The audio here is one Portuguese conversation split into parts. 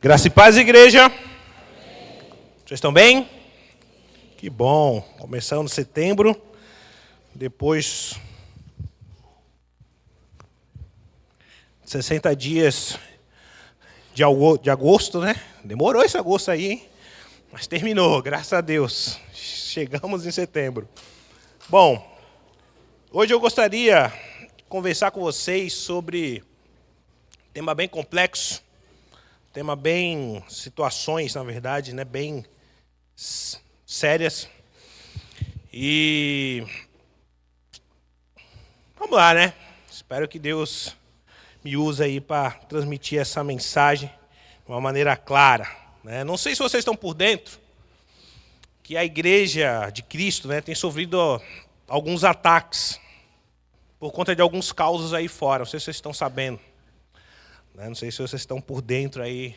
Graça e paz, igreja. Vocês estão bem? Que bom. Começando setembro, depois de 60 dias de agosto, né? Demorou esse agosto aí, hein? Mas terminou, graças a Deus. Chegamos em setembro. Bom, hoje eu gostaria de conversar com vocês sobre um tema bem complexo, tema bem, situações, na verdade, né, bem sérias. E vamos lá, né? Espero que Deus me use aí para transmitir essa mensagem de uma maneira clara, né? Não sei se vocês estão por dentro que a igreja de Cristo, né, tem sofrido alguns ataques por conta de alguns causos aí fora. Não sei se vocês estão sabendo. Não sei se vocês estão por dentro aí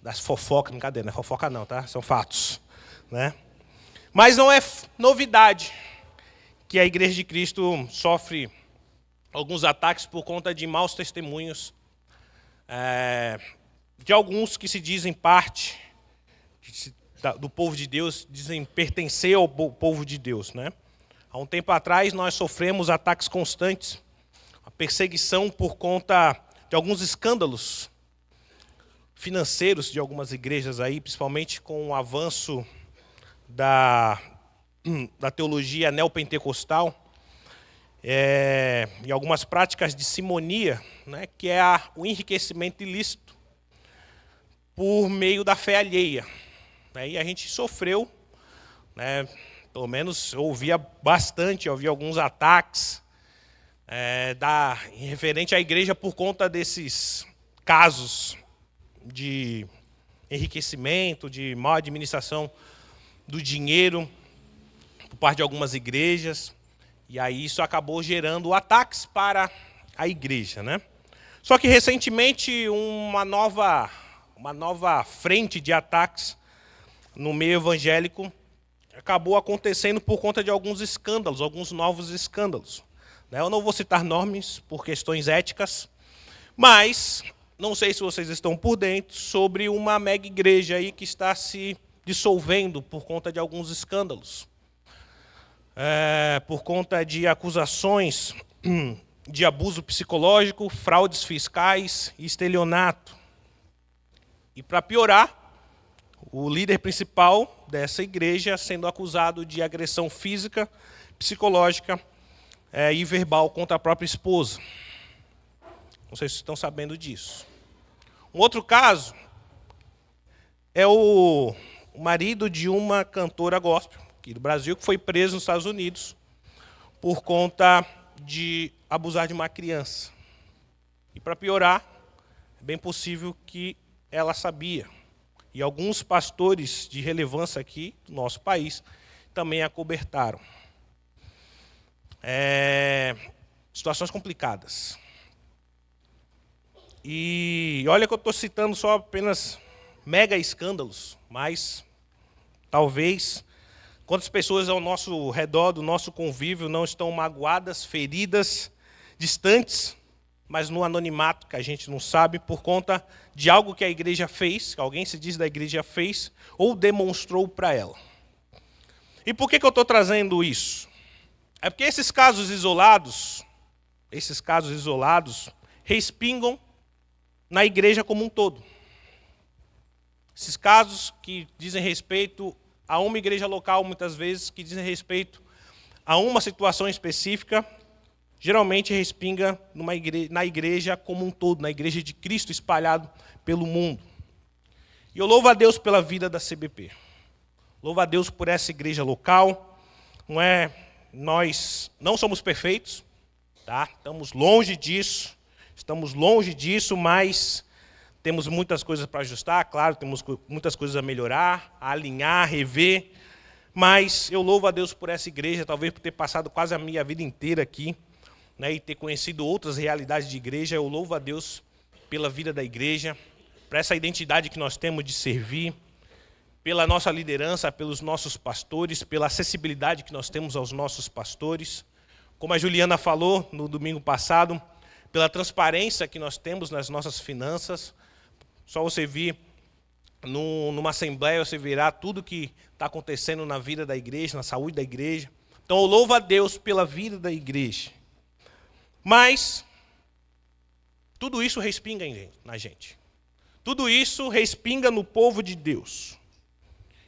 das fofocas. Brincadeira, não é fofoca não, tá? São fatos, né? Mas não é novidade que a Igreja de Cristo sofre alguns ataques por conta de maus testemunhos de alguns que se dizem parte do povo de Deus, dizem pertencer ao povo de Deus, né? Há um tempo atrás nós sofremos ataques constantes, a perseguição por conta de alguns escândalos financeiros de algumas igrejas aí, principalmente com o avanço da teologia neopentecostal, e algumas práticas de simonia, né, que é o enriquecimento ilícito por meio da fé alheia. E a gente sofreu, né, pelo menos eu ouvia bastante, eu ouvia alguns ataques referente à igreja por conta desses casos de enriquecimento, de má administração do dinheiro por parte de algumas igrejas. E aí isso acabou gerando ataques para a igreja, né? Só que recentemente uma nova frente de ataques no meio evangélico acabou acontecendo por conta de alguns escândalos, alguns novos escândalos. Eu não vou citar nomes por questões éticas, mas não sei se vocês estão por dentro sobre uma mega igreja aí que está se dissolvendo por conta de alguns escândalos, por conta de acusações de abuso psicológico, fraudes fiscais e estelionato. E para piorar, o líder principal dessa igreja sendo acusado de agressão física, psicológica e verbal contra a própria esposa. Não sei se estão sabendo disso. Um outro caso é o marido de uma cantora gospel aqui do Brasil, que foi preso nos Estados Unidos por conta de abusar de uma criança. E para piorar, é bem possível que ela sabia. E alguns pastores de relevância aqui do nosso país também acobertaram. Situações complicadas. E olha que eu estou citando só apenas mega escândalos, mas talvez quantas pessoas ao nosso redor, do nosso convívio, não estão magoadas, feridas, distantes, mas no anonimato, que a gente não sabe, por conta de algo que a igreja fez, que alguém se diz da igreja fez, ou demonstrou para ela. E por que eu estou trazendo isso? É porque esses casos isolados respingam na igreja como um todo. Esses casos que dizem respeito a uma igreja local, muitas vezes, que dizem respeito a uma situação específica, geralmente respinga na igreja como um todo, na igreja de Cristo espalhado pelo mundo. E eu louvo a Deus pela vida da CBP. Louvo a Deus por essa igreja local. Nós não somos perfeitos, tá? Estamos longe disso, mas temos muitas coisas para ajustar, claro, temos muitas coisas a melhorar, a alinhar, rever, mas eu louvo a Deus por essa igreja, talvez por ter passado quase a minha vida inteira aqui, né, e ter conhecido outras realidades de igreja. Eu louvo a Deus pela vida da igreja, por essa identidade que nós temos de servir, pela nossa liderança, pelos nossos pastores, pela acessibilidade que nós temos aos nossos pastores. Como a Juliana falou no domingo passado, pela transparência que nós temos nas nossas finanças. Só você vir numa assembleia, você verá tudo que está acontecendo na vida da igreja, na saúde da igreja. Então eu louvo a Deus pela vida da igreja. Mas tudo isso respinga na gente. Tudo isso respinga no povo de Deus.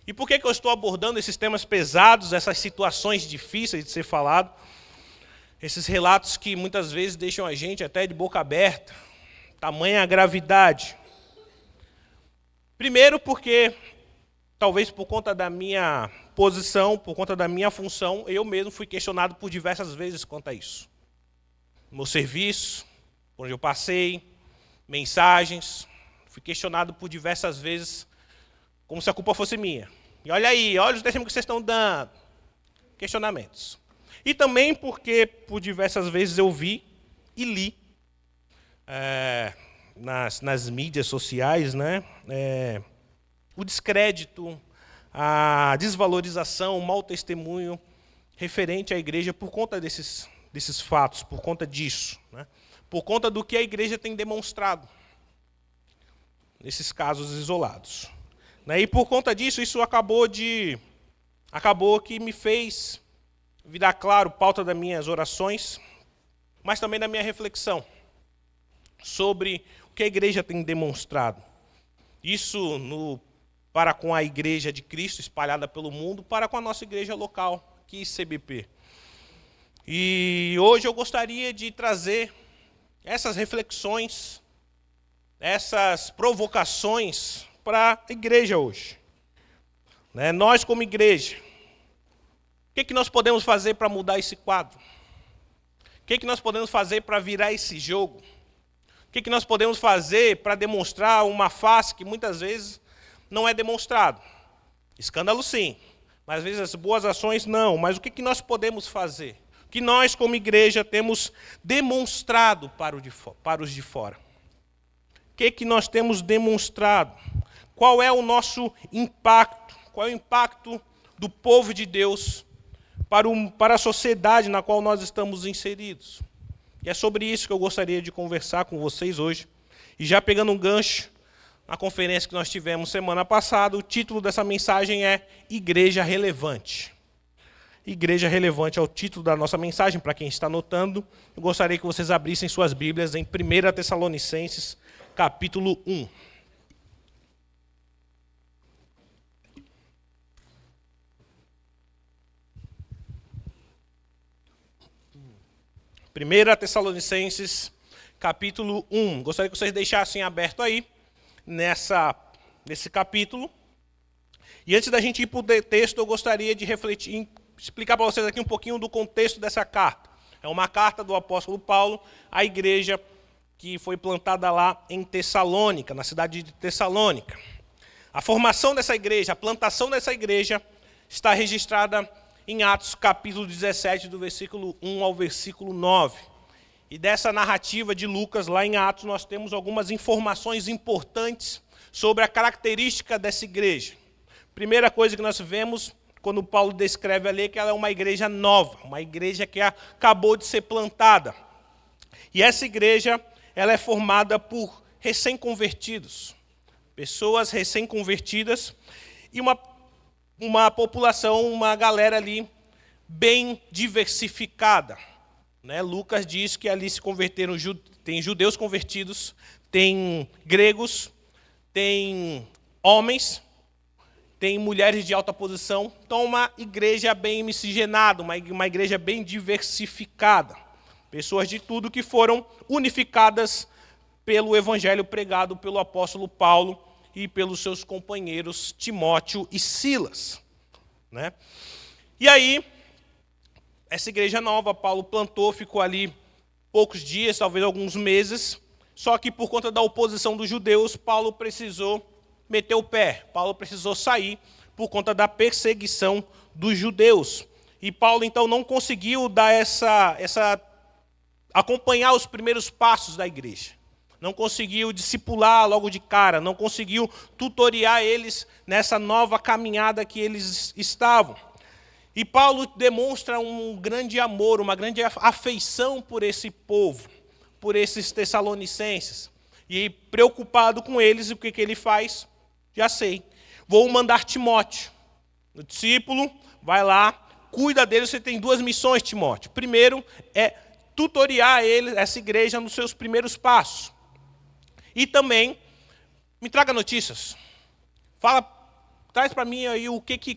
E por que eu estou abordando esses temas pesados, essas situações difíceis de ser falado? Esses relatos que muitas vezes deixam a gente até de boca aberta. Tamanha a gravidade. Primeiro porque, talvez por conta da minha posição, por conta da minha função, eu mesmo fui questionado por diversas vezes quanto a isso. No meu serviço, onde eu passei, mensagens, fui questionado por diversas vezes, como se a culpa fosse minha. E olha aí, olha os testemunhos que vocês estão dando. Questionamentos. E também porque, por diversas vezes, eu vi e li nas mídias sociais, né, o descrédito, a desvalorização, o mau testemunho referente à igreja por conta desses fatos, por conta disso, né, por conta do que a igreja tem demonstrado nesses casos isolados. E por conta disso, isso acabou que me fez virar claro, pauta das minhas orações, mas também da minha reflexão sobre o que a igreja tem demonstrado. Isso para com a igreja de Cristo espalhada pelo mundo, para com a nossa igreja local, aqui CBP. E hoje eu gostaria de trazer essas reflexões, essas provocações para a igreja hoje. Nós como igreja, o que nós podemos fazer para mudar esse quadro? O que nós podemos fazer para virar esse jogo? O que nós podemos fazer para demonstrar uma face que muitas vezes não é demonstrado? Escândalo sim, mas às vezes as boas ações não. Mas o que nós podemos fazer? O que nós como igreja temos demonstrado para os de fora? O que nós temos demonstrado? Qual é o nosso impacto? Qual é o impacto do povo de Deus para a sociedade na qual nós estamos inseridos? E é sobre isso que eu gostaria de conversar com vocês hoje. E já pegando um gancho na conferência que nós tivemos semana passada, o título dessa mensagem é Igreja Relevante. Igreja Relevante é o título da nossa mensagem, para quem está anotando. Eu gostaria que vocês abrissem suas Bíblias em 1 Tessalonicenses, capítulo 1. 1 Tessalonicenses, capítulo 1. Gostaria que vocês deixassem aberto aí, nesse capítulo. E antes da gente ir para o texto, eu gostaria de refletir, explicar para vocês aqui um pouquinho do contexto dessa carta. É uma carta do apóstolo Paulo à igreja que foi plantada lá em Tessalônica, na cidade de Tessalônica. A formação dessa igreja, a plantação dessa igreja, está registrada em Atos, capítulo 17, do versículo 1 ao versículo 9. E dessa narrativa de Lucas, lá em Atos, nós temos algumas informações importantes sobre a característica dessa igreja. Primeira coisa que nós vemos, quando Paulo descreve ali, é que ela é uma igreja nova, uma igreja que acabou de ser plantada. E essa igreja, ela é formada por recém-convertidos, pessoas recém-convertidas, e uma população, uma galera ali bem diversificada. Lucas diz que ali se converteram, tem judeus convertidos, tem gregos, tem homens, tem mulheres de alta posição. Então, uma igreja bem miscigenada, uma igreja bem diversificada. Pessoas de tudo que foram unificadas pelo evangelho pregado pelo apóstolo Paulo e pelos seus companheiros Timóteo e Silas. E aí, essa igreja nova, Paulo plantou, ficou ali poucos dias, talvez alguns meses, só que por conta da oposição dos judeus, Paulo precisou meter o pé, Paulo precisou sair por conta da perseguição dos judeus. E Paulo, então, não conseguiu dar acompanhar os primeiros passos da igreja. Não conseguiu discipular logo de cara, não conseguiu tutoriar eles nessa nova caminhada que eles estavam. E Paulo demonstra um grande amor, uma grande afeição por esse povo, por esses tessalonicenses. E preocupado com eles, o que ele faz? Já sei. Vou mandar Timóteo. O discípulo vai lá, cuida dele. Você tem 2 missões, Timóteo. Primeiro é tutoriar ele, essa igreja, nos seus primeiros passos. E também me traga notícias. Traz para mim aí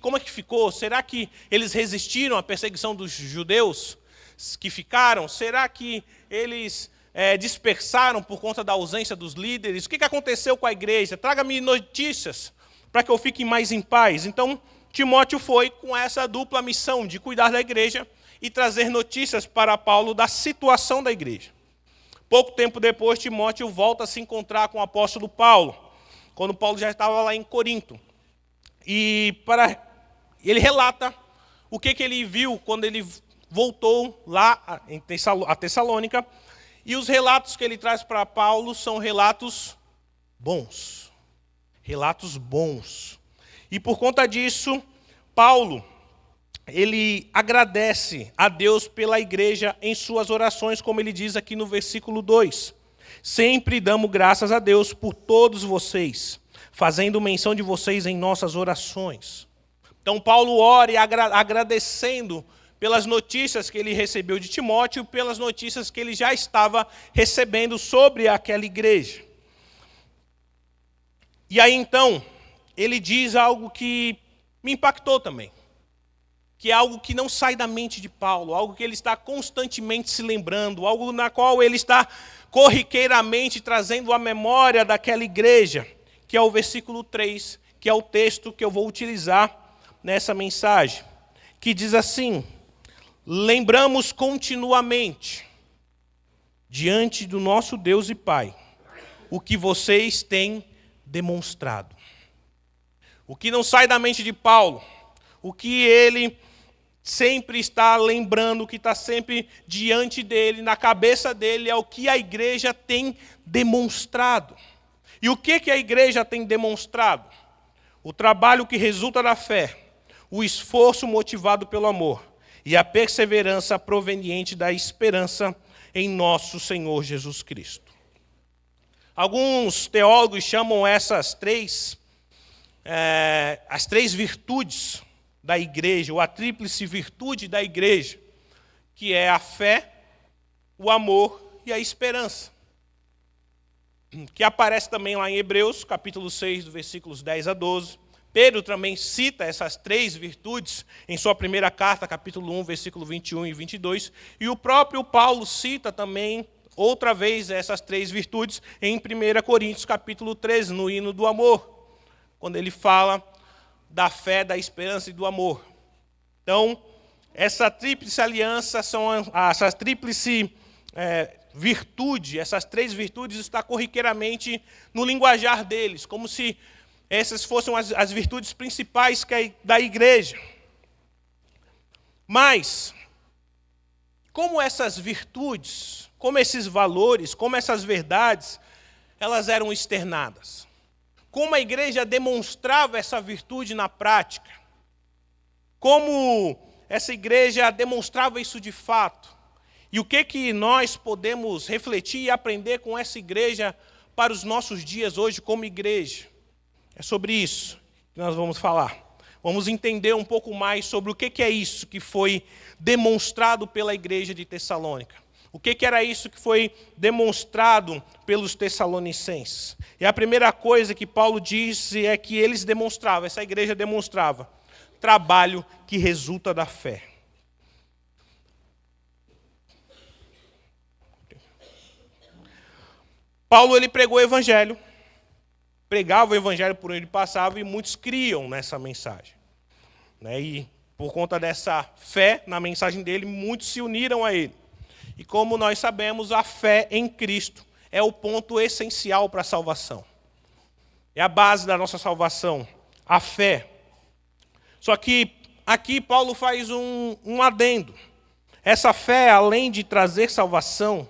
como é que ficou. Será que eles resistiram à perseguição dos judeus que ficaram? Será que eles dispersaram por conta da ausência dos líderes? O que aconteceu com a igreja? Traga-me notícias para que eu fique mais em paz. Então, Timóteo foi com essa dupla missão de cuidar da igreja e trazer notícias para Paulo da situação da igreja. Pouco tempo depois, Timóteo volta a se encontrar com o apóstolo Paulo, quando Paulo já estava lá em Corinto. E ele relata o que ele viu quando ele voltou lá a Tessalônica. E os relatos que ele traz para Paulo são relatos bons. Relatos bons. E por conta disso, Paulo, ele agradece a Deus pela igreja em suas orações, como ele diz aqui no versículo 2. Sempre damos graças a Deus por todos vocês, fazendo menção de vocês em nossas orações. Então Paulo ora agradecendo pelas notícias que ele recebeu de Timóteo, pelas notícias que ele já estava recebendo sobre aquela igreja. E aí então, ele diz algo que me impactou também, que é algo que não sai da mente de Paulo, algo que ele está constantemente se lembrando, algo na qual ele está corriqueiramente trazendo à memória daquela igreja, que é o versículo 3, que é o texto que eu vou utilizar nessa mensagem, que diz assim: lembramos continuamente, diante do nosso Deus e Pai, o que vocês têm demonstrado. O que não sai da mente de Paulo, o que ele sempre está lembrando, o que está sempre diante dele, na cabeça dele, é o que a igreja tem demonstrado. E o que a igreja tem demonstrado? O trabalho que resulta da fé, o esforço motivado pelo amor e a perseverança proveniente da esperança em nosso Senhor Jesus Cristo. Alguns teólogos chamam essas as 3 virtudes da igreja, ou a tríplice virtude da igreja, que é a fé, o amor e a esperança, que aparece também lá em Hebreus, capítulo 6, versículos 10 a 12. Pedro também cita essas 3 virtudes em sua primeira carta, capítulo 1, versículo 21 e 22, e o próprio Paulo cita também, outra vez, essas 3 virtudes em 1 Coríntios, capítulo 13, no hino do amor, quando ele fala da fé, da esperança e do amor. Então, essa tríplice aliança, essa tríplice virtude, essas 3 virtudes estão corriqueiramente no linguajar deles, como se essas fossem as virtudes principais da igreja. Mas, como essas virtudes, como esses valores, como essas verdades, elas eram externadas? Como a igreja demonstrava essa virtude na prática? Como essa igreja demonstrava isso de fato? E o que nós podemos refletir e aprender com essa igreja para os nossos dias hoje como igreja? É sobre isso que nós vamos falar. Vamos entender um pouco mais sobre o que é isso que foi demonstrado pela igreja de Tessalônica. O que era isso que foi demonstrado pelos tessalonicenses? E a primeira coisa que Paulo disse é que eles demonstravam, essa igreja demonstrava, trabalho que resulta da fé. Paulo, ele pregou o evangelho, pregava o evangelho por onde ele passava, e muitos criam nessa mensagem. E por conta dessa fé na mensagem dele, muitos se uniram a ele. E como nós sabemos, a fé em Cristo é o ponto essencial para a salvação. É a base da nossa salvação, a fé. Só que aqui Paulo faz um adendo. Essa fé, além de trazer salvação,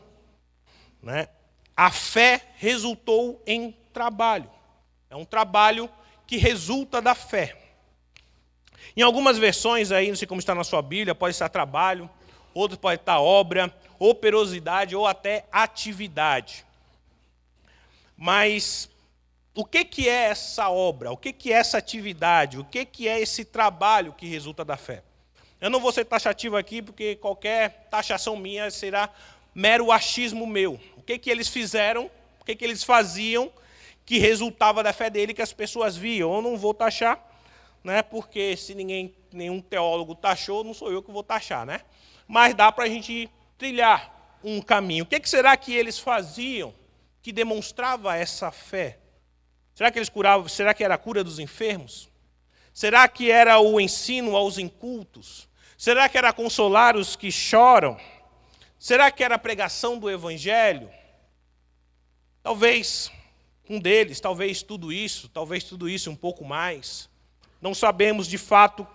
a fé resultou em trabalho. É um trabalho que resulta da fé. Em algumas versões, aí, não sei como está na sua Bíblia, pode estar trabalho, outro pode estar obra, operosidade ou até atividade. Mas o que é essa obra? O que é essa atividade? O que é esse trabalho que resulta da fé? Eu não vou ser taxativo aqui, porque qualquer taxação minha será mero achismo meu. O que eles fizeram, o que eles faziam, que resultava da fé dele, que as pessoas viam. Eu não vou taxar, né, porque se nenhum teólogo taxou, não sou eu que vou taxar, né? Mas dá para a gente trilhar um caminho. O que será que eles faziam que demonstrava essa fé? Será que eles curavam? Será que era a cura dos enfermos? Será que era o ensino aos incultos? Será que era consolar os que choram? Será que era a pregação do evangelho? Talvez um deles, talvez tudo isso um pouco mais. Não sabemos de fato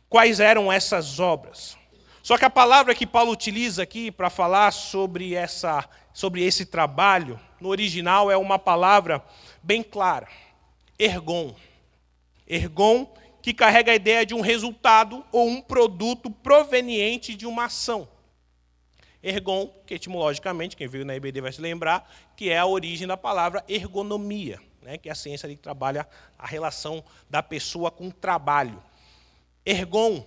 quais eram essas obras. Só que a palavra que Paulo utiliza aqui para falar sobre esse trabalho, no original é uma palavra bem clara, ergon. Ergon, que carrega a ideia de um resultado ou um produto proveniente de uma ação. Ergon, que etimologicamente, quem veio na EBD vai se lembrar, que é a origem da palavra ergonomia, né, que é a ciência que trabalha a relação da pessoa com o trabalho. Ergon,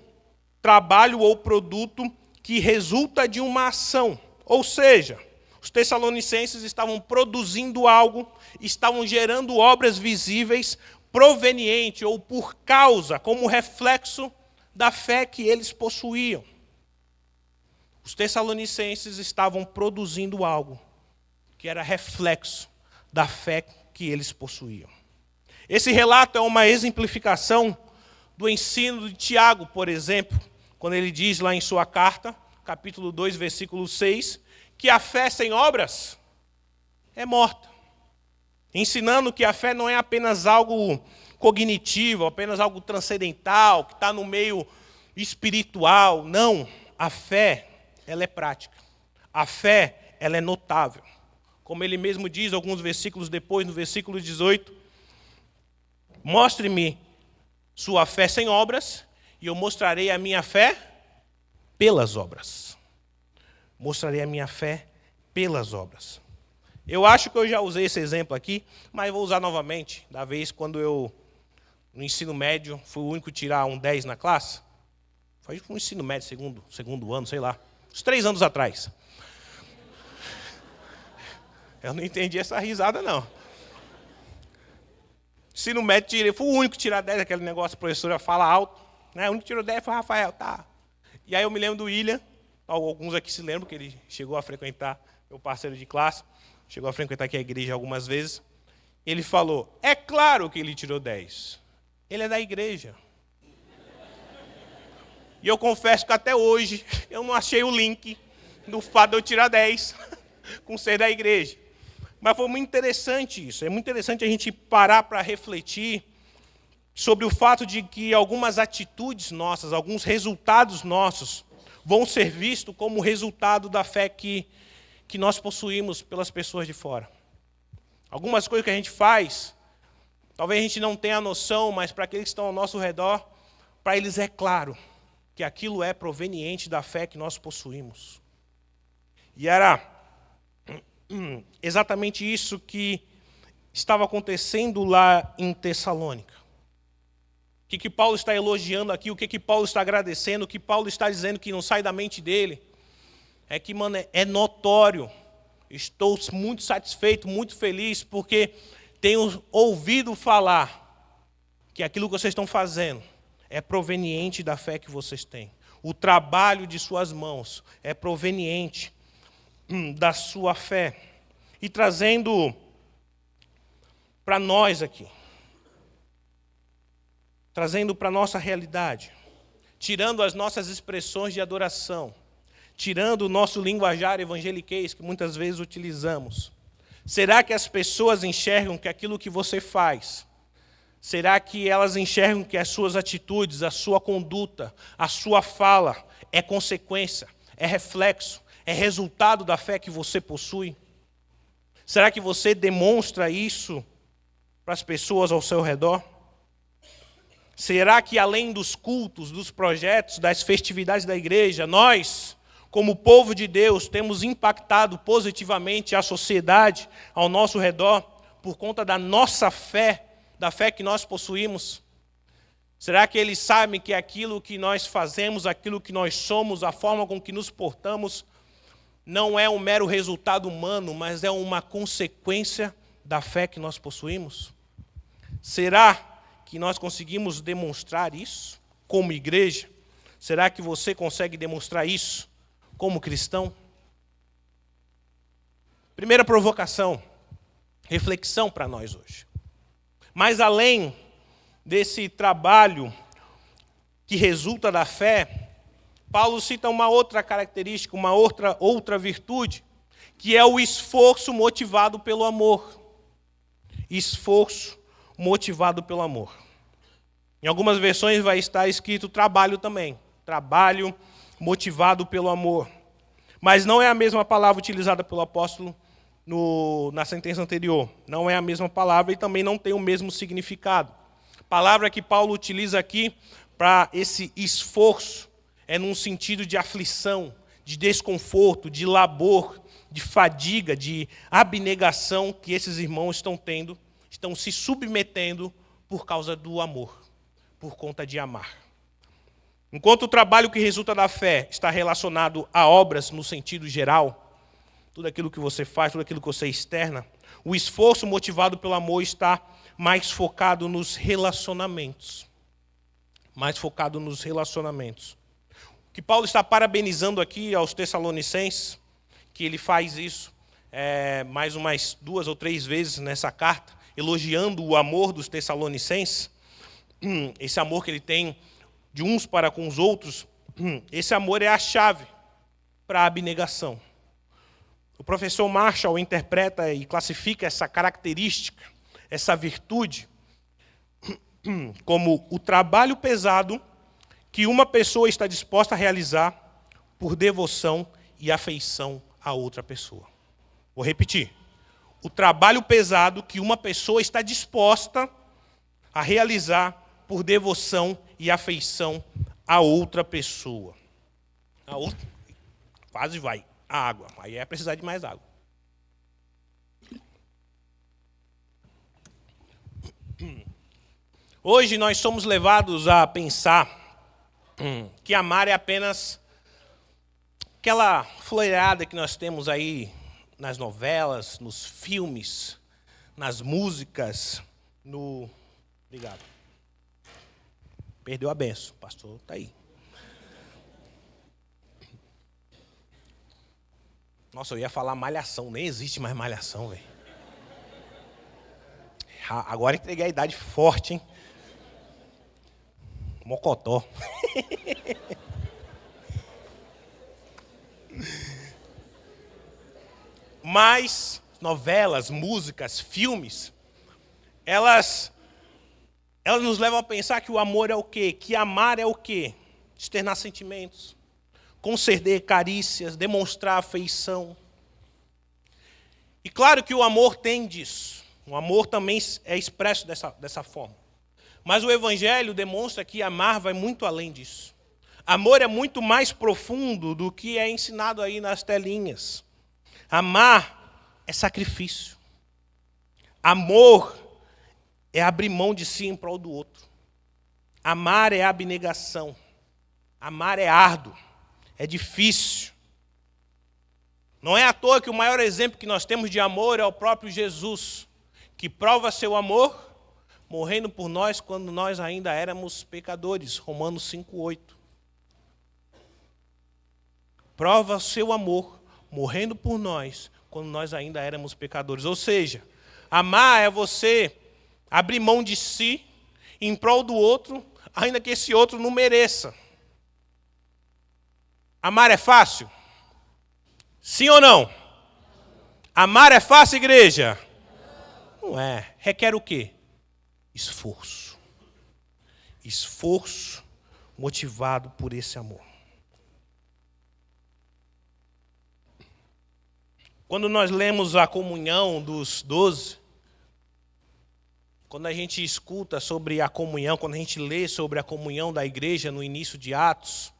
trabalho ou produto que resulta de uma ação. Ou seja, os tessalonicenses estavam produzindo algo, estavam gerando obras visíveis, proveniente ou por causa, como reflexo da fé que eles possuíam. Os tessalonicenses estavam produzindo algo que era reflexo da fé que eles possuíam. Esse relato é uma exemplificação do ensino de Tiago, por exemplo, quando ele diz lá em sua carta, capítulo 2, versículo 6, que a fé sem obras é morta. Ensinando que a fé não é apenas algo cognitivo, apenas algo transcendental, que está no meio espiritual. Não, a fé, ela é prática. A fé, ela é notável. Como ele mesmo diz alguns versículos depois, no versículo 18, mostre-me sua fé sem obras, e eu mostrarei a minha fé pelas obras. Mostrarei a minha fé pelas obras. Eu acho que eu já usei esse exemplo aqui, mas vou usar novamente, da vez quando eu, no ensino médio, fui o único a tirar um 10 na classe. Foi no ensino médio, segundo ano, sei lá, uns 3 anos atrás. Eu não entendi essa risada, não. Ensino médio, fui o único a tirar 10, aquele negócio, a professora fala alto. Né? O único que tirou 10 foi o Rafael, tá. E aí eu me lembro do William, alguns aqui se lembram, que ele chegou a frequentar, meu parceiro de classe, chegou a frequentar aqui a igreja algumas vezes. Ele falou, é claro que ele tirou 10. Ele é da igreja. E eu confesso que até hoje eu não achei o link do fato de eu tirar 10 com ser da igreja. Mas foi muito interessante isso. É muito interessante a gente parar para refletir sobre o fato de que algumas atitudes nossas, alguns resultados nossos, vão ser vistos como resultado da fé que nós possuímos pelas pessoas de fora. Algumas coisas que a gente faz, talvez a gente não tenha noção, mas para aqueles que estão ao nosso redor, para eles é claro que aquilo é proveniente da fé que nós possuímos. E era exatamente isso que estava acontecendo lá em Tessalônica. O que Paulo está elogiando aqui, o que Paulo está agradecendo, o que Paulo está dizendo que não sai da mente dele, é que, mano, é notório. Estou muito satisfeito, muito feliz, porque tenho ouvido falar que aquilo que vocês estão fazendo é proveniente da fé que vocês têm. O trabalho de suas mãos é proveniente da sua fé. E trazendo para nós aqui, trazendo para a nossa realidade, tirando as nossas expressões de adoração, tirando o nosso linguajar evangeliquez que muitas vezes utilizamos, será que as pessoas enxergam que aquilo que você faz, será que elas enxergam que as suas atitudes, a sua conduta, a sua fala é consequência, é reflexo, é resultado da fé que você possui? Será que você demonstra isso para as pessoas ao seu redor? Será que além dos cultos, dos projetos, das festividades da igreja, nós, como povo de Deus, temos impactado positivamente a sociedade ao nosso redor por conta da nossa fé, da fé que nós possuímos? Será que eles sabem que aquilo que nós fazemos, aquilo que nós somos, a forma com que nos portamos, não é um mero resultado humano, mas é uma consequência da fé que nós possuímos? Será que nós conseguimos demonstrar isso como igreja? Será que você consegue demonstrar isso como cristão? Primeira provocação, reflexão para nós hoje. Mas além desse trabalho que resulta da fé, Paulo cita uma outra característica, uma outra virtude, que é o esforço motivado pelo amor. Esforço motivado pelo amor. Em algumas versões vai estar escrito trabalho também. Trabalho motivado pelo amor. Mas não é a mesma palavra utilizada pelo apóstolo na sentença anterior. Não é a mesma palavra e também não tem o mesmo significado. A palavra que Paulo utiliza aqui para esse esforço é num sentido de aflição, de desconforto, de labor, de fadiga, de abnegação que esses irmãos estão tendo, estão se submetendo por causa do amor, por conta de amar. Enquanto o trabalho que resulta da fé está relacionado a obras no sentido geral, tudo aquilo que você faz, tudo aquilo que você externa, o esforço motivado pelo amor está mais focado nos relacionamentos. Mais focado nos relacionamentos. O que Paulo está parabenizando aqui aos Tessalonicenses, que ele faz isso mais umas 2 ou 3 vezes nessa carta, elogiando o amor dos Tessalonicenses, esse amor que ele tem de uns para com os outros, esse amor é a chave para a abnegação. O professor Marshall interpreta e classifica essa característica, essa virtude, como o trabalho pesado que uma pessoa está disposta a realizar por devoção e afeição a outra pessoa. Vou repetir. O trabalho pesado que uma pessoa está disposta a realizar por devoção e afeição a outra pessoa. Quase vai. A água. Aí é precisar de mais água. Hoje nós somos levados a pensar que amar é apenas aquela floreada que nós temos aí nas novelas, nos filmes, nas músicas, Obrigado. Perdeu a benção, o pastor está aí. Nossa, eu ia falar malhação, nem existe mais malhação, velho. Agora entreguei a idade forte, hein? Mocotó. Mas novelas, músicas, filmes, elas nos levam a pensar que o amor é o quê? Que amar é o quê? Externar sentimentos, conceder carícias, demonstrar afeição. E claro que o amor tem disso. O amor também é expresso dessa forma. Mas o Evangelho demonstra que amar vai muito além disso. Amor é muito mais profundo do que é ensinado aí nas telinhas. Amar é sacrifício. Amor é abrir mão de si em prol do outro. Amar é abnegação. Amar é árduo. É difícil. Não é à toa que o maior exemplo que nós temos de amor é o próprio Jesus, que prova seu amor morrendo por nós quando nós ainda éramos pecadores. Romanos 5:8. Prova seu amor morrendo por nós quando nós ainda éramos pecadores. Ou seja, amar é você abrir mão de si em prol do outro, ainda que esse outro não mereça. Amar é fácil? Sim ou não? Amar é fácil, igreja? Não é. Requer o quê? Esforço. Esforço motivado por esse amor. Quando nós lemos a comunhão dos 12, quando a gente escuta sobre a comunhão, quando a gente lê sobre a comunhão da igreja no início de Atos,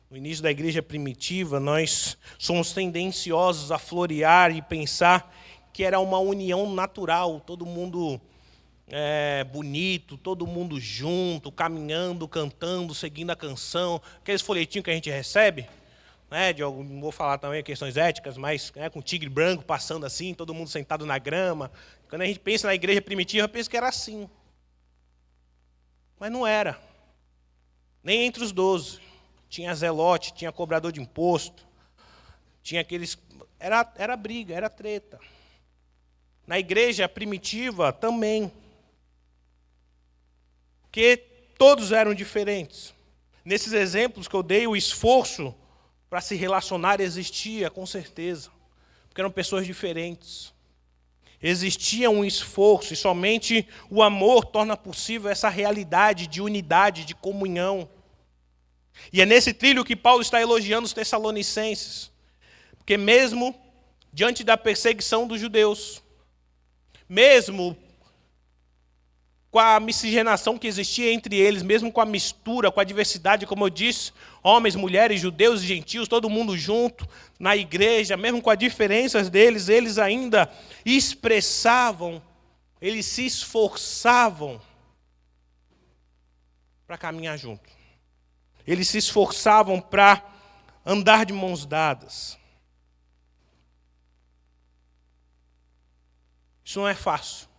no início da igreja primitiva, nós somos tendenciosos a florear e pensar que era uma união natural, todo mundo bonito, todo mundo junto, caminhando, cantando, seguindo a canção, aqueles folhetinhos que a gente recebe, né, não vou falar também questões éticas, mas com tigre branco passando assim, todo mundo sentado na grama. Quando a gente pensa na igreja primitiva, pensa que era assim. Mas não era. Nem entre os 12. Tinha zelote, tinha cobrador de imposto, tinha aqueles... Era briga, era treta. Na igreja primitiva também. Porque todos eram diferentes. Nesses exemplos que eu dei, o esforço para se relacionar existia, com certeza. Porque eram pessoas diferentes. Existia um esforço, e somente o amor torna possível essa realidade de unidade, de comunhão. E é nesse trilho que Paulo está elogiando os Tessalonicenses. Porque mesmo diante da perseguição dos judeus, mesmo com a miscigenação que existia entre eles, mesmo com a mistura, com a diversidade, como eu disse, homens, mulheres, judeus e gentios, todo mundo junto na igreja, mesmo com as diferenças deles, eles ainda expressavam, eles se esforçavam para caminhar junto. Eles se esforçavam para andar de mãos dadas. Isso não é fácil.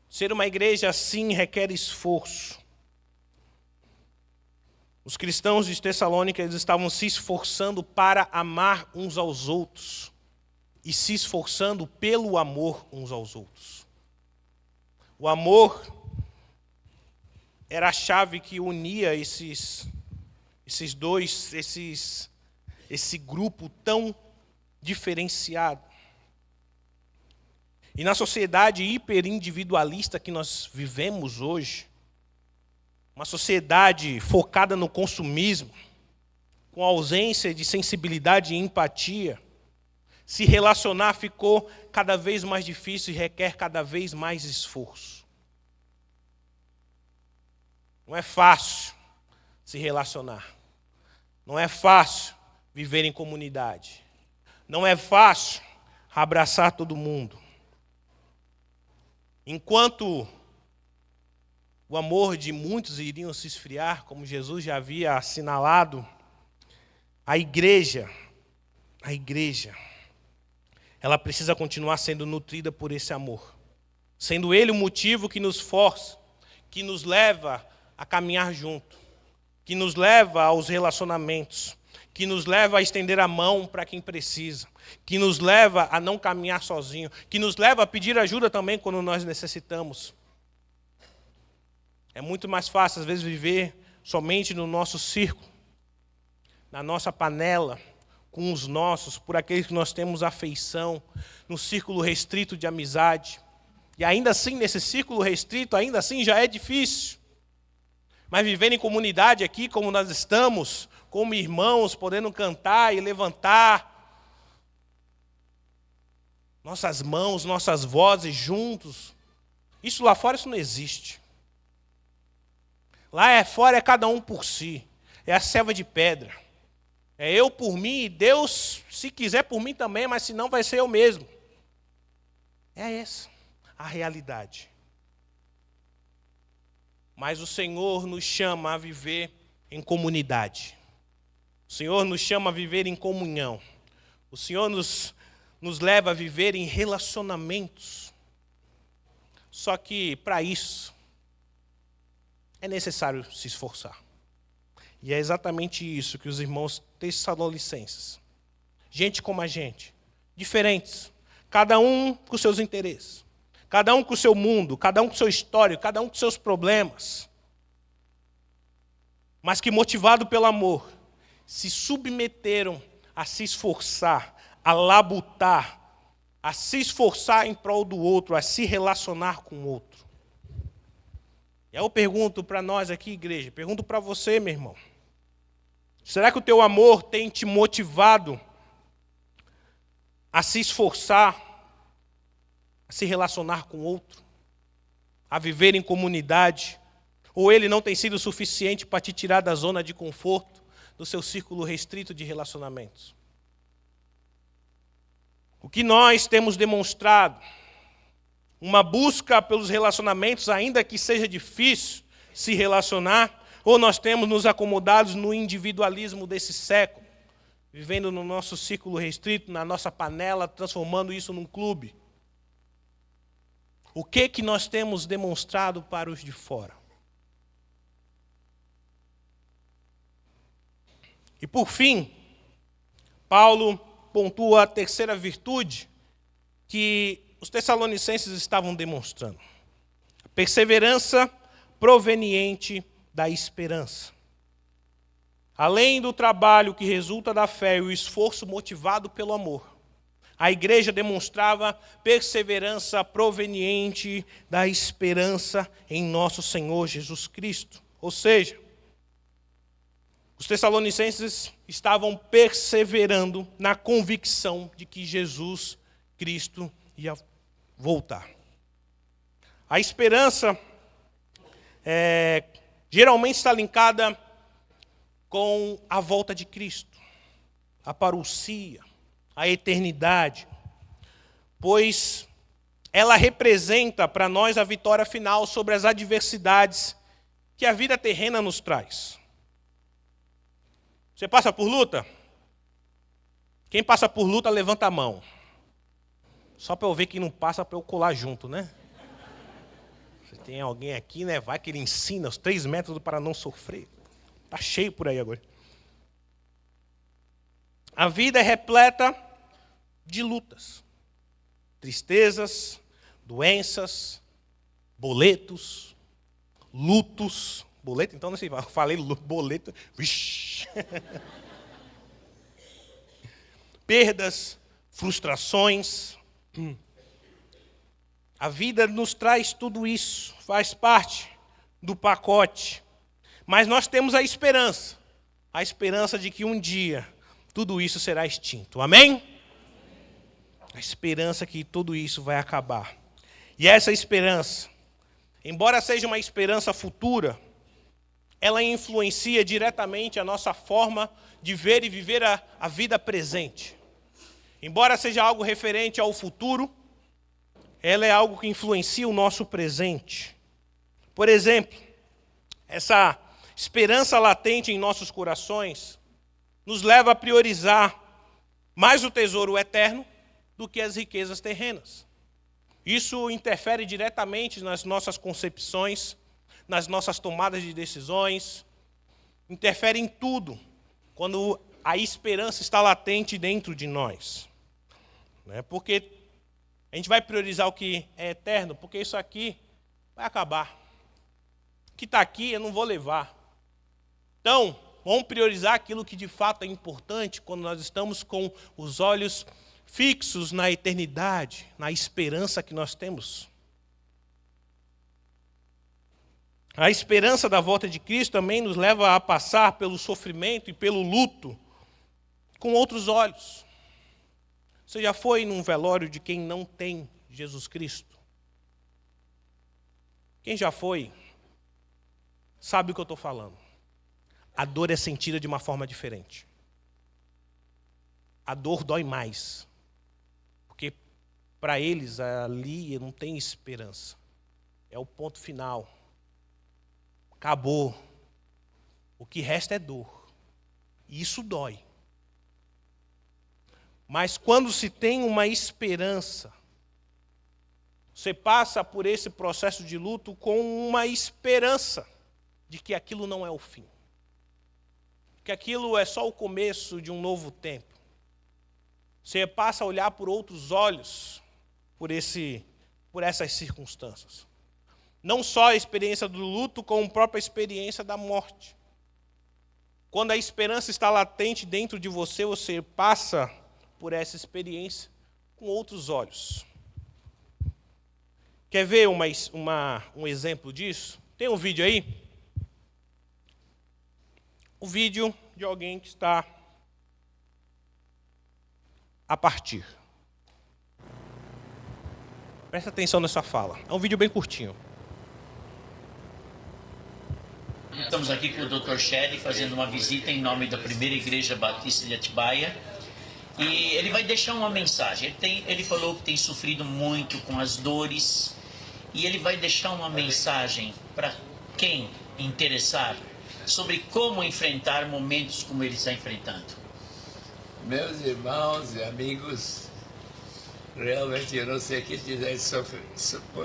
Ser uma igreja assim requer esforço. Os cristãos de Tessalônica, eles estavam se esforçando para amar uns aos outros e se esforçando pelo amor uns aos outros. O amor era a chave que unia esse grupo tão diferenciado. E na sociedade hiperindividualista que nós vivemos hoje, uma sociedade focada no consumismo, com ausência de sensibilidade e empatia, se relacionar ficou cada vez mais difícil e requer cada vez mais esforço. Não é fácil se relacionar. Não é fácil viver em comunidade. Não é fácil abraçar todo mundo. Enquanto o amor de muitos iriam se esfriar, como Jesus já havia assinalado, a igreja, ela precisa continuar sendo nutrida por esse amor, sendo ele o motivo que nos força, que nos leva a caminhar junto, que nos leva aos relacionamentos, que nos leva a estender a mão para quem precisa, que nos leva a não caminhar sozinho, que nos leva a pedir ajuda também quando nós necessitamos. É muito mais fácil, às vezes, viver somente no nosso círculo, na nossa panela, com os nossos, por aqueles que nós temos afeição, no círculo restrito de amizade. E ainda assim, nesse círculo restrito, ainda assim já é difícil. Mas viver em comunidade aqui, como nós estamos, como irmãos, podendo cantar e levantar nossas mãos, nossas vozes juntos. Isso lá fora, isso não existe. Lá fora é cada um por si. É a selva de pedra. É eu por mim e Deus, se quiser por mim também, mas se não vai ser eu mesmo. É essa a realidade. Mas o Senhor nos chama a viver em comunidade. O Senhor nos chama a viver em comunhão. O Senhor nos leva a viver em relacionamentos. Só que, para isso, é necessário se esforçar. E é exatamente isso que os irmãos tessalonicenses, gente como a gente, diferentes, cada um com seus interesses, cada um com o seu mundo, cada um com o seu histórico, cada um com seus problemas, mas que, motivado pelo amor, se submeteram a se esforçar, a labutar, a se esforçar em prol do outro, a se relacionar com o outro. E aí eu pergunto para nós aqui, igreja, pergunto para você, meu irmão, será que o teu amor tem te motivado a se esforçar, a se relacionar com o outro, a viver em comunidade, ou ele não tem sido suficiente para te tirar da zona de conforto, do seu círculo restrito de relacionamentos? O O que nós temos demonstrado? Uma busca pelos relacionamentos, ainda que seja difícil se relacionar, ou nós temos nos acomodados no individualismo desse século, vivendo no nosso círculo restrito, na nossa panela, transformando isso num clube? O que nós temos demonstrado para os de fora? E por fim, Paulo pontua a terceira virtude que os tessalonicenses estavam demonstrando: a perseverança proveniente da esperança. Além do trabalho que resulta da fé e o esforço motivado pelo amor, a igreja demonstrava perseverança proveniente da esperança em nosso Senhor Jesus Cristo. Ou seja, os tessalonicenses estavam perseverando na convicção de que Jesus Cristo ia voltar. A esperança geralmente está linkada com a volta de Cristo, a parousia, a eternidade, pois ela representa para nós a vitória final sobre as adversidades que a vida terrena nos traz. Você passa por luta? Quem passa por luta, levanta a mão. Só para eu ver quem não passa, para eu colar junto, né? Se tem alguém aqui, né? Vai que ele ensina os 3 métodos para não sofrer. Está cheio por aí agora. A vida é repleta de lutas, tristezas, doenças, boletos, lutos. Boleto, então, não sei, eu falei boleto. Vixi. Perdas, frustrações. A vida nos traz tudo isso, faz parte do pacote. Mas nós temos a esperança de que um dia tudo isso será extinto. Amém? A esperança que tudo isso vai acabar. E essa esperança, embora seja uma esperança futura, ela influencia diretamente a nossa forma de ver e viver a vida presente. Embora seja algo referente ao futuro, ela é algo que influencia o nosso presente. Por exemplo, essa esperança latente em nossos corações nos leva a priorizar mais o tesouro eterno do que as riquezas terrenas. Isso interfere diretamente nas nossas concepções, nas nossas tomadas de decisões, interfere em tudo, quando a esperança está latente dentro de nós. Porque a gente vai priorizar o que é eterno, porque isso aqui vai acabar. O que está aqui eu não vou levar. Então, vamos priorizar aquilo que de fato é importante quando nós estamos com os olhos fixos na eternidade, na esperança que nós temos. A esperança da volta de Cristo também nos leva a passar pelo sofrimento e pelo luto com outros olhos. Você já foi num velório de quem não tem Jesus Cristo? Quem já foi, sabe o que eu estou falando. A dor é sentida de uma forma diferente. A dor dói mais. Porque para eles ali não tem esperança. É o ponto final. Acabou. O que resta é dor. E isso dói. Mas quando se tem uma esperança, você passa por esse processo de luto com uma esperança de que aquilo não é o fim. Que aquilo é só o começo de um novo tempo. Você passa a olhar por outros olhos por essas circunstâncias. Não só a experiência do luto, como a própria experiência da morte. Quando a esperança está latente dentro de você, você passa por essa experiência com outros olhos. Quer ver um exemplo disso? Tem um vídeo aí? O vídeo de alguém que está a partir. Presta atenção nessa fala. É um vídeo bem curtinho. Estamos aqui com o Dr. Shelley fazendo uma visita em nome da Primeira Igreja Batista de Atibaia. E ele vai deixar uma mensagem. Ele falou que tem sofrido muito com as dores. E ele vai deixar uma mensagem para quem interessar sobre como enfrentar momentos como ele está enfrentando. Meus irmãos e amigos, realmente eu não sei o que dizer sobre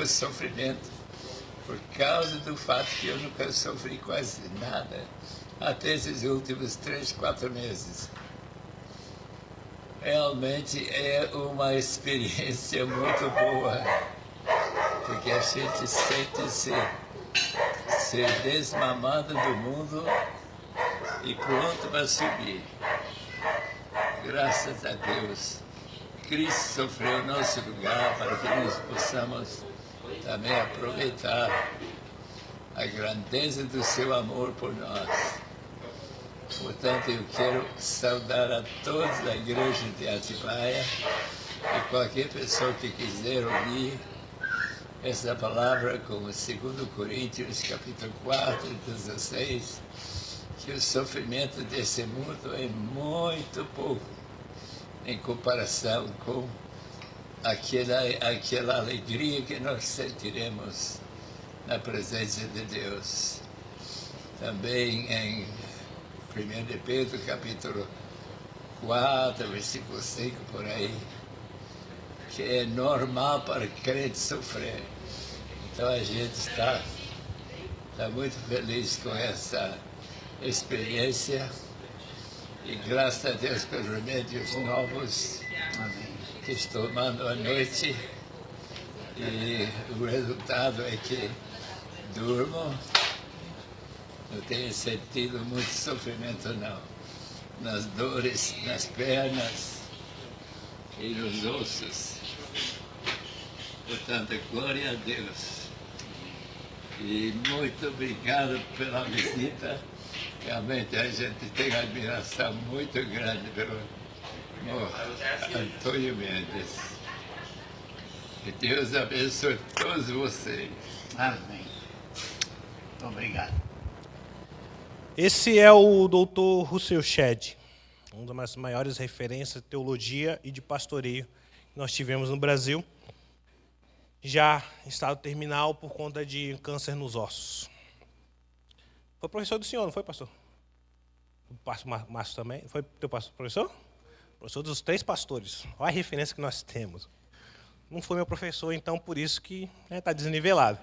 sofrimento, por causa do fato que eu nunca sofri quase nada até esses últimos 3, 4 meses. Realmente é uma experiência muito boa, porque a gente sente-se ser desmamado do mundo e pronto para subir. Graças a Deus, Cristo sofreu em nosso lugar para que nós possamos também aproveitar a grandeza do seu amor por nós. Portanto, eu quero saudar a todos da igreja de Atibaia e qualquer pessoa que quiser ouvir essa palavra como 2 Coríntios capítulo 4, 16, que o sofrimento desse mundo é muito pouco em comparação com aquela alegria que nós sentiremos na presença de Deus. Também em 1 de Pedro, capítulo 4, versículo 5, por aí, que é normal para crente sofrer. Então a gente está muito feliz com essa experiência e graças a Deus pelos remédios novos que estou tomando à noite, e o resultado é que durmo, não tenho sentido muito sofrimento não, nas dores, nas pernas e nos ossos. Portanto, glória a Deus. E muito obrigado pela visita. Realmente a gente tem uma admiração muito grande pelo Antônio Mendes. Que Deus abençoe todos vocês. Amém. Muito obrigado. Esse é o Dr. Russell Shedd, uma das maiores referências de teologia e de pastoreio que nós tivemos no Brasil, já em estado terminal por conta de câncer nos ossos. Foi professor do senhor, não foi, pastor? O pastor Márcio também? Foi teu professor? Professor dos 3 pastores. Olha a referência que nós temos. Não foi meu professor, então por isso que está desnivelado.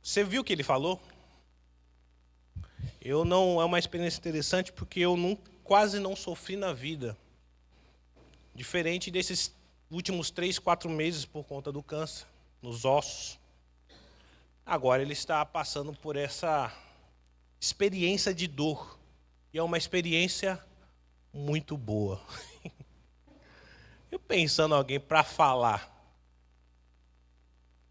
Você viu o que ele falou? É uma experiência interessante porque eu quase não sofri na vida. Diferente desses últimos 3, 4 meses por conta do câncer nos ossos. Agora ele está passando por essa experiência de dor. E é uma experiência muito boa. Eu pensando em alguém para falar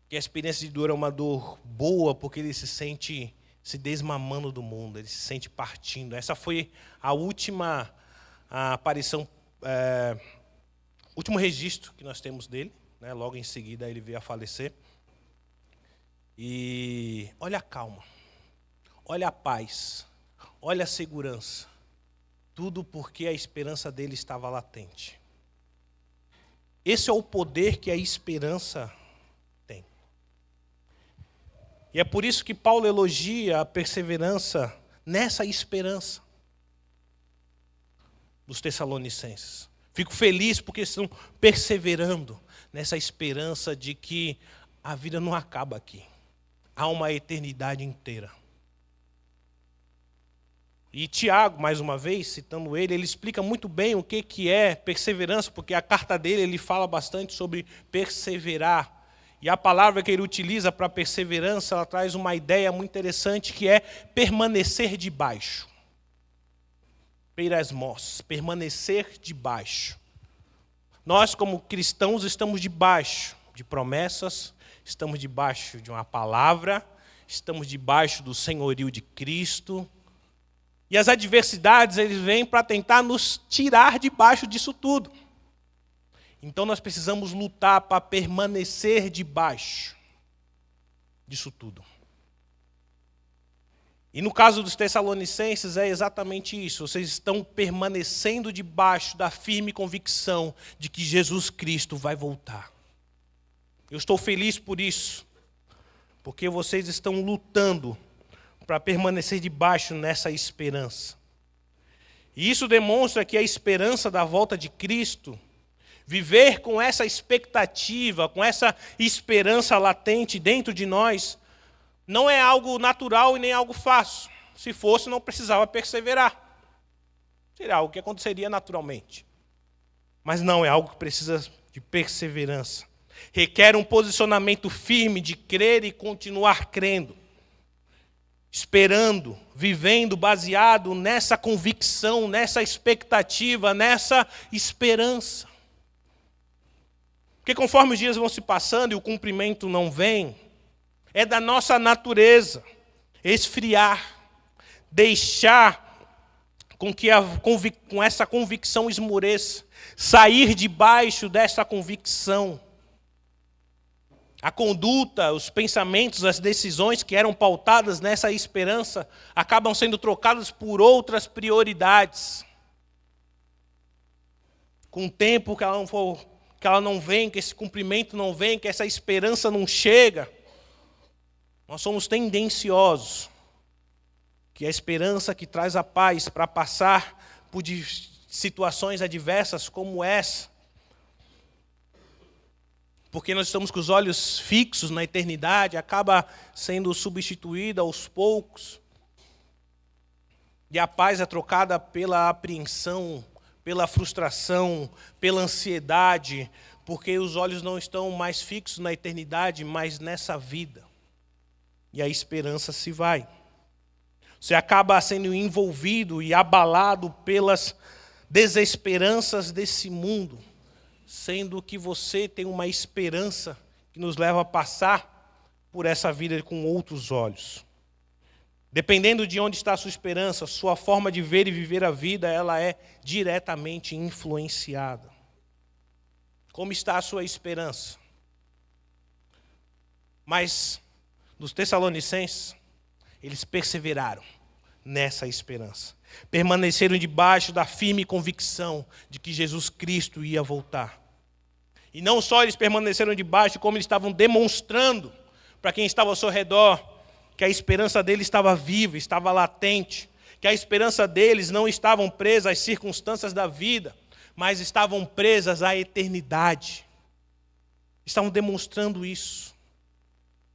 que a experiência de dor é uma dor boa porque ele se sente se desmamando do mundo, ele se sente partindo. Essa foi a última aparição, último registro que nós temos dele, né? Logo em seguida ele veio a falecer. E olha a calma, olha a paz, olha a segurança. Tudo porque a esperança dele estava latente. Esse é o poder que a esperança tem. E é por isso que Paulo elogia a perseverança nessa esperança dos Tessalonicenses. Fico feliz porque estão perseverando nessa esperança de que a vida não acaba aqui. Há uma eternidade inteira. E Tiago, mais uma vez, citando ele explica muito bem o que é perseverança, porque a carta dele ele fala bastante sobre perseverar. E a palavra que ele utiliza para perseverança, ela traz uma ideia muito interessante, que é permanecer debaixo. Peirasmos, permanecer debaixo. Nós, como cristãos, estamos debaixo de promessas, estamos debaixo de uma palavra, estamos debaixo do senhorio de Cristo. E as adversidades, eles vêm para tentar nos tirar debaixo disso tudo. Então nós precisamos lutar para permanecer debaixo disso tudo. E no caso dos Tessalonicenses é exatamente isso. Vocês estão permanecendo debaixo da firme convicção de que Jesus Cristo vai voltar. Eu estou feliz por isso, porque vocês estão lutando para permanecer debaixo nessa esperança. E isso demonstra que a esperança da volta de Cristo, viver com essa expectativa, com essa esperança latente dentro de nós, não é algo natural e nem algo fácil. Se fosse, não precisava perseverar. Seria algo que aconteceria naturalmente. Mas não, é algo que precisa de perseverança. Requer um posicionamento firme de crer e continuar crendo. Esperando, vivendo baseado nessa convicção, nessa expectativa, nessa esperança. Porque conforme os dias vão se passando e o cumprimento não vem, é da nossa natureza esfriar, deixar com que com essa convicção esmoreça, sair debaixo dessa convicção. A conduta, os pensamentos, as decisões que eram pautadas nessa esperança acabam sendo trocadas por outras prioridades. Com o tempo que ela não vem, que esse cumprimento não vem, que essa esperança não chega, nós somos tendenciosos. Que a esperança que traz a paz para passar por situações adversas como essa, porque nós estamos com os olhos fixos na eternidade, acaba sendo substituída aos poucos. E a paz é trocada pela apreensão, pela frustração, pela ansiedade, porque os olhos não estão mais fixos na eternidade, mas nessa vida. E a esperança se vai. Você acaba sendo envolvido e abalado pelas desesperanças desse mundo, sendo que você tem uma esperança que nos leva a passar por essa vida com outros olhos. Dependendo de onde está a sua esperança, sua forma de ver e viver a vida, ela é diretamente influenciada. Como está a sua esperança? Mas dos Tessalonicenses, eles perseveraram nessa esperança. Permaneceram debaixo da firme convicção de que Jesus Cristo ia voltar. E não só eles permaneceram debaixo, como eles estavam demonstrando para quem estava ao seu redor que a esperança deles estava viva, estava latente, que a esperança deles não estavam presa às circunstâncias da vida, mas estavam presas à eternidade. Estavam demonstrando isso.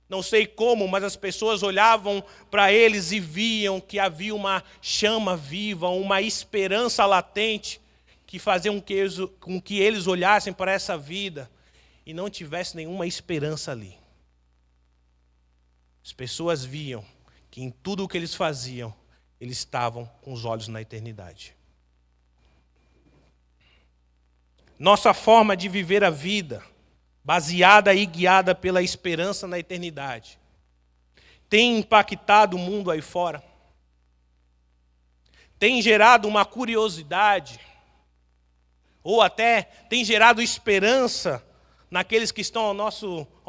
Não sei como, mas as pessoas olhavam para eles e viam que havia uma chama viva, uma esperança latente, que faziam com que eles olhassem para essa vida e não tivessem nenhuma esperança ali. As pessoas viam que em tudo o que eles faziam, eles estavam com os olhos na eternidade. Nossa forma de viver a vida, baseada e guiada pela esperança na eternidade, tem impactado o mundo aí fora? Tem gerado uma curiosidade? Ou até tem gerado esperança naqueles que estão ao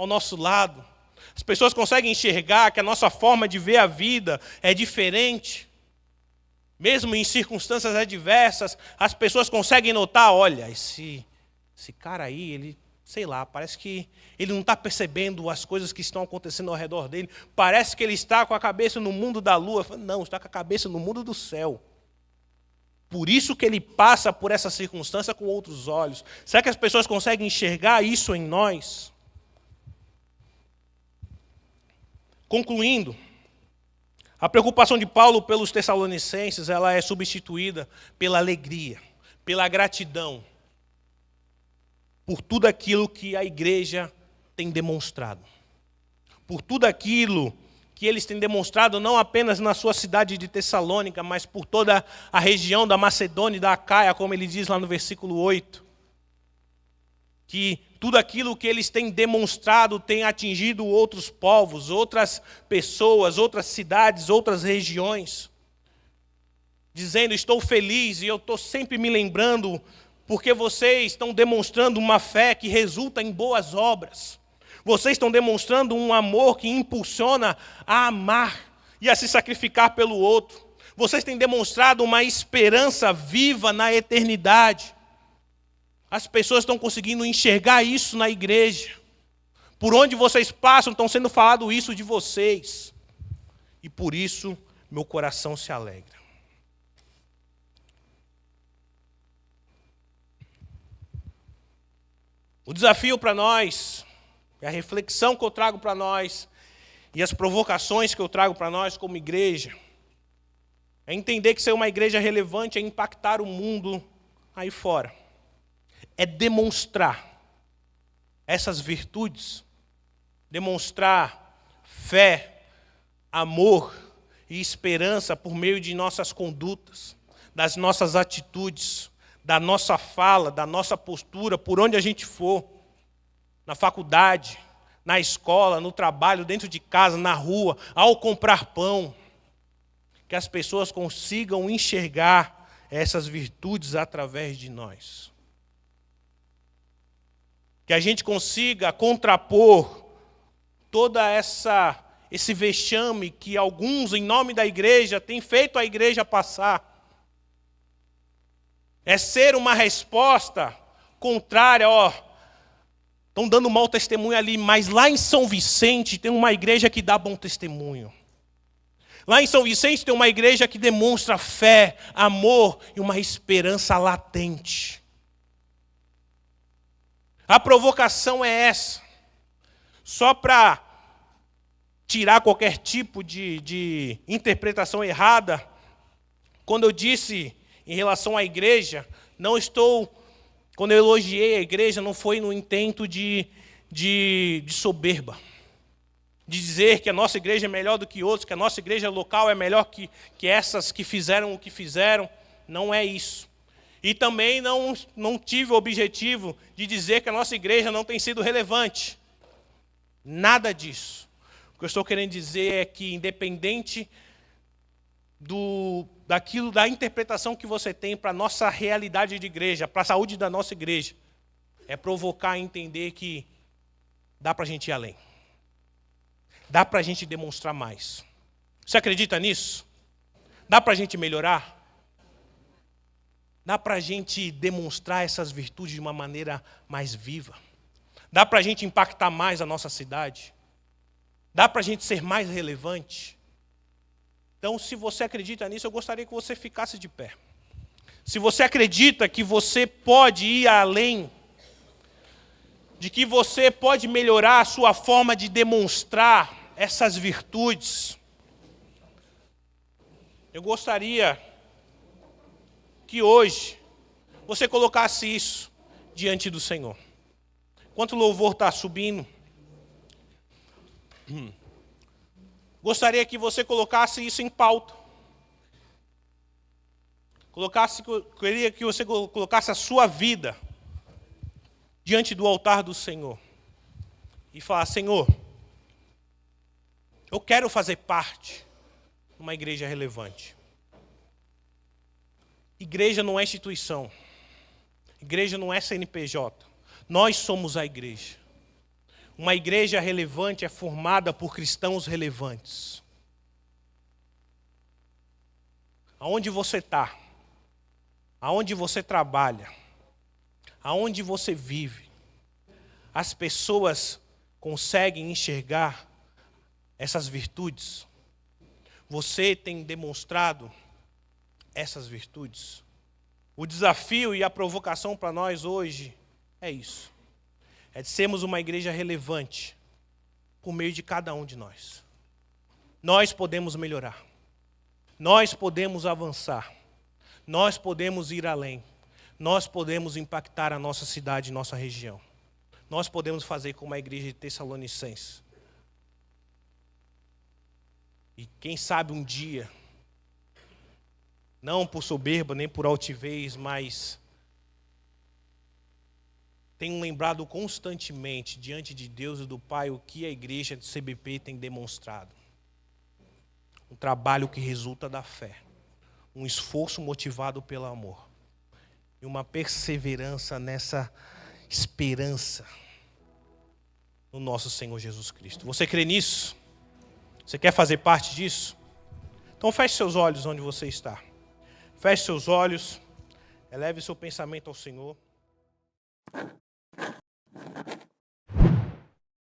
nosso lado? As pessoas conseguem enxergar que a nossa forma de ver a vida é diferente. Mesmo em circunstâncias adversas, as pessoas conseguem notar, olha, esse cara aí, ele, sei lá, parece que ele não está percebendo as coisas que estão acontecendo ao redor dele. Parece que ele está com a cabeça no mundo da lua. Não, está com a cabeça no mundo do céu. Por isso que ele passa por essa circunstância com outros olhos. Será que as pessoas conseguem enxergar isso em nós? Concluindo, a preocupação de Paulo pelos Tessalonicenses, ela é substituída pela alegria, pela gratidão, por tudo aquilo que a igreja tem demonstrado. Por tudo aquilo que eles têm demonstrado, não apenas na sua cidade de Tessalônica, mas por toda a região da Macedônia e da Acaia, como ele diz lá no versículo 8. Que tudo aquilo que eles têm demonstrado tem atingido outros povos, outras pessoas, outras cidades, outras regiões. Dizendo, estou feliz e eu estou sempre me lembrando, porque vocês estão demonstrando uma fé que resulta em boas obras. Vocês estão demonstrando um amor que impulsiona a amar. e a se sacrificar pelo outro. Vocês têm demonstrado uma esperança viva na eternidade. As pessoas estão conseguindo enxergar isso na igreja. Por onde vocês passam, estão sendo falado isso de vocês. E por isso, meu coração se alegra. O desafio para nós, a reflexão que eu trago para nós, e as provocações que eu trago para nós como igreja, é entender que ser uma igreja relevante é impactar o mundo aí fora. É demonstrar essas virtudes, demonstrar fé, amor e esperança por meio de nossas condutas, das nossas atitudes, da nossa fala, da nossa postura, por onde a gente for, na faculdade, na escola, no trabalho, dentro de casa, na rua, ao comprar pão. Que as pessoas consigam enxergar essas virtudes através de nós. Que a gente consiga contrapor toda esse vexame que alguns, em nome da igreja, têm feito a igreja passar. É ser uma resposta contrária, estão dando mau testemunho ali, mas lá em São Vicente tem uma igreja que dá bom testemunho. Lá em São Vicente tem uma igreja que demonstra fé, amor e uma esperança latente. A provocação é essa. Só para tirar qualquer tipo de interpretação errada, quando eu disse em relação à igreja, quando eu elogiei a igreja, não foi no intento de soberba. De dizer que a nossa igreja é melhor do que outros, que a nossa igreja local é melhor que essas que fizeram o que fizeram. Não é isso. E também não tive o objetivo de dizer que a nossa igreja não tem sido relevante. Nada disso. O que eu estou querendo dizer é que, independente da interpretação que você tem para a nossa realidade de igreja, para a saúde da nossa igreja, é provocar a entender que dá para a gente ir além. Dá para a gente demonstrar mais. Você acredita nisso? Dá para a gente melhorar? Dá para a gente demonstrar essas virtudes de uma maneira mais viva? Dá para a gente impactar mais a nossa cidade? Dá para a gente ser mais relevante? Então, se você acredita nisso, eu gostaria que você ficasse de pé. Se você acredita que você pode ir além, de que você pode melhorar a sua forma de demonstrar essas virtudes, eu gostaria que hoje você colocasse isso diante do Senhor. Enquanto o louvor está subindo, gostaria que você colocasse isso em pauta. Queria que você colocasse a sua vida diante do altar do Senhor e falar: Senhor, eu quero fazer parte de uma igreja relevante. Igreja não é instituição. Igreja não é CNPJ. Nós somos a igreja. Uma igreja relevante é formada por cristãos relevantes. Aonde você está, aonde você trabalha, aonde você vive, as pessoas conseguem enxergar essas virtudes. Você tem demonstrado essas virtudes. O desafio e a provocação para nós hoje é isso. É de sermos uma igreja relevante por meio de cada um de nós. Nós podemos melhorar. Nós podemos avançar. Nós podemos ir além. Nós podemos impactar a nossa cidade, nossa região. Nós podemos fazer como a igreja de Tessalonicenses. E quem sabe um dia, não por soberba nem por altivez, mas tenho lembrado constantemente diante de Deus e do Pai o que a igreja de CBP tem demonstrado. Um trabalho que resulta da fé, um esforço motivado pelo amor e uma perseverança nessa esperança no nosso Senhor Jesus Cristo. Você crê nisso? Você quer fazer parte disso? Então feche seus olhos onde você está. Feche seus olhos, eleve seu pensamento ao Senhor.